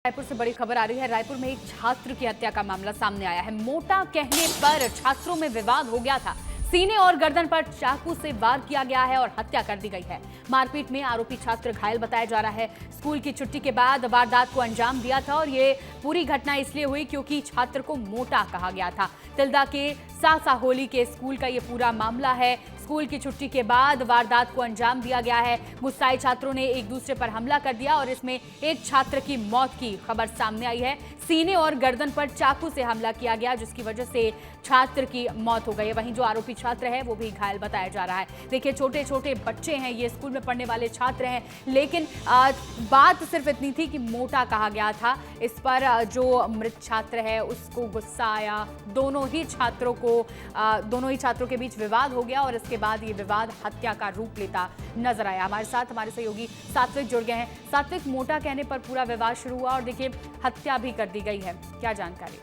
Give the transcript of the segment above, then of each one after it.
रायपुर से बड़ी खबर आ रही है। रायपुर में एक छात्र की हत्या का मामला सामने आया है। मोटा कहने पर छात्रों में विवाद हो गया था। सीने और गर्दन पर चाकू से वार किया गया है और हत्या कर दी गई है। मारपीट में आरोपी छात्र घायल बताया जा रहा है। स्कूल की छुट्टी के बाद वारदात को अंजाम दिया था और ये पूरी घटना इसलिए हुई क्योंकि छात्र को मोटा कहा गया था। तिल्दा के सासा होली के स्कूल का ये पूरा मामला है। स्कूल की छुट्टी के बाद वारदात को अंजाम दिया गया है। गुस्साए छात्रों ने एक दूसरे पर हमला कर दिया और इसमें एक छात्र की मौत की खबर सामने आई है। सीने और गर्दन पर चाकू से हमला किया गया जिसकी वजह से छात्र की मौत हो गई है। वहीं जो आरोपी छात्र है वो भी घायल बताया जा रहा है। देखिए, छोटे छोटे बच्चे हैं, ये स्कूल में पढ़ने वाले छात्र हैं, लेकिन बात सिर्फ इतनी थी कि मोटा कहा गया था। इस पर जो मृत छात्र है उसको गुस्सा आया। दोनों ही छात्रों के बीच विवाद हो गया और इसके बाद ये विवाद हत्या का रूप लेता नजर आया। हमारे साथ हमारे सहयोगी सात्विक जुड़ गए हैं। सात्विक, मोटा कहने पर पूरा विवाद शुरू हुआ और देखिए हत्या भी कर दी गई है, क्या जानकारी?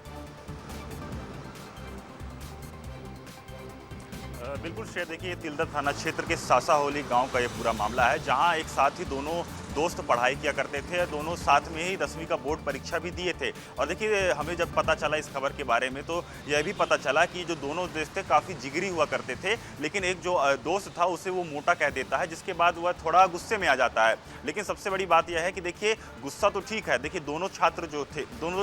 बिल्कुल श्रेय, देखिए तिल्दा थाना क्षेत्र के सासा होली गांव का ये पूरा मामला है, जहां एक साथ ही दोनों दोस्त पढ़ाई किया करते थे। दोनों साथ में ही 10वीं का बोर्ड परीक्षा भी दिए थे। और देखिए, हमें जब पता चला इस खबर के बारे में तो यह भी पता चला कि जो दोनों दोस्त थे काफ़ी जिगरी हुआ करते थे, लेकिन एक जो दोस्त था उसे वो मोटा कह देता है, जिसके बाद वह थोड़ा गुस्से में आ जाता है। लेकिन सबसे बड़ी बात यह है कि देखिए, गुस्सा तो ठीक है। देखिए, दोनों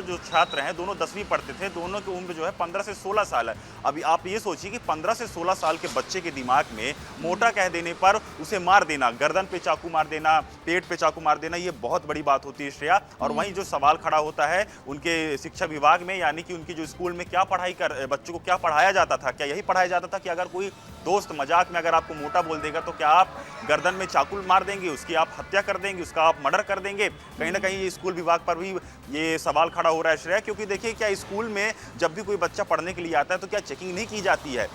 जो छात्र हैं दोनों 10वीं पढ़ते थे। दोनों की उम्र जो है 15 से 16 साल है। अभी आप ये सोचिए कि 15 से 16 साल के बच्चे के दिमाग में मोटा कह देने पर उसे मार देना, गर्दन पे चाकू मार देना, पेट पे चाकू मार देना, ये बहुत बड़ी बात होती है श्रेया। और वहीं जो सवाल खड़ा होता है उनके शिक्षा विभाग में, यानी कि उनकी जो स्कूल में क्या बच्चों को क्या पढ़ाया जाता था, क्या यही पढ़ाया जाता था कि अगर कोई दोस्त मजाक में अगर आपको मोटा बोल देगा तो क्या आप गर्दन में चाकू मार देंगे, उसकी आप हत्या कर देंगे, उसका आप मर्डर कर देंगे? कहीं ना कहीं ये स्कूल विभाग पर भी ये सवाल खड़ा हो रहा है श्रेया, क्योंकि देखिए, क्या स्कूल में जब भी कोई बच्चा पढ़ने के लिए आता है तो क्या चेकिंग नहीं की जाती है?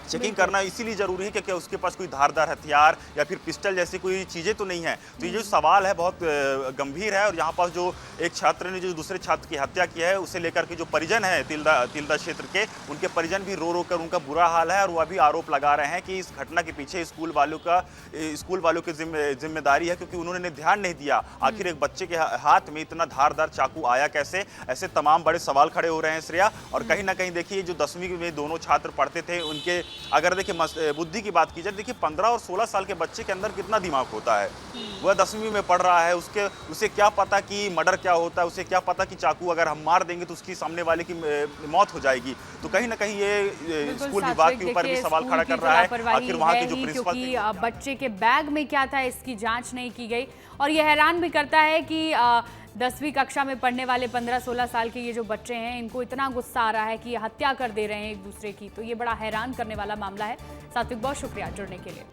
चेकिंग करना इसीलिए जरूरी है कि क्या उसके पास कोई धारदार हथियार या फिर पिस्टल जैसी कोई चीज़ें तो नहीं है। तो ये जो सवाल है बहुत गंभीर है। और यहाँ पास जो एक छात्र ने जो दूसरे छात्र की हत्या की है, उसे लेकर के जो परिजन है तिल्दा क्षेत्र के, उनके परिजन भी रो रो कर उनका बुरा हाल है और वह भी आरोप लगा रहे हैं कि इस घटना के पीछे स्कूल वालों की जिम्मेदारी है, क्योंकि उन्होंने ध्यान नहीं दिया। आखिर एक बच्चे के हाथ में इतना धारदार चाकू आया कैसे? ऐसे तमाम बड़े सवाल खड़े हो रहे हैं श्रेया। और कहीं ना कहीं देखिए, जो 10वीं में दोनों छात्र पढ़ते थे, उनके अगर देखिए बुद्धि की बात की जाए, देखिए 15 और 16 साल के बच्चे के अंदर कितना दिमाग होता है। वह 10वीं में पढ़ रहा है, उसे क्या पता कि मर्डर क्या होता है, उसे क्या पता कि चाकू अगर हम मार देंगे तो उसकी सामने वाले की मौत हो जाएगी। तो कहीं ना कहीं ये स्कूल विभाग के ऊपर भी सवाल खड़ा कर रहा है। आखिर वहाँ के जो प्रिंसिपल थे, बच्चे के बैग में क्या था इसकी जांच नहीं की गई। और ये हैरान भी करता है कि 10वीं कक्षा में पढ़ने वाले 15-16 साल के ये जो बच्चे हैं, इनको इतना गुस्सा आ रहा है कि ये हत्या कर दे रहे हैं एक दूसरे की। तो ये बड़ा हैरान करने वाला मामला है। सात्विक, बहुत शुक्रिया जुड़ने के लिए।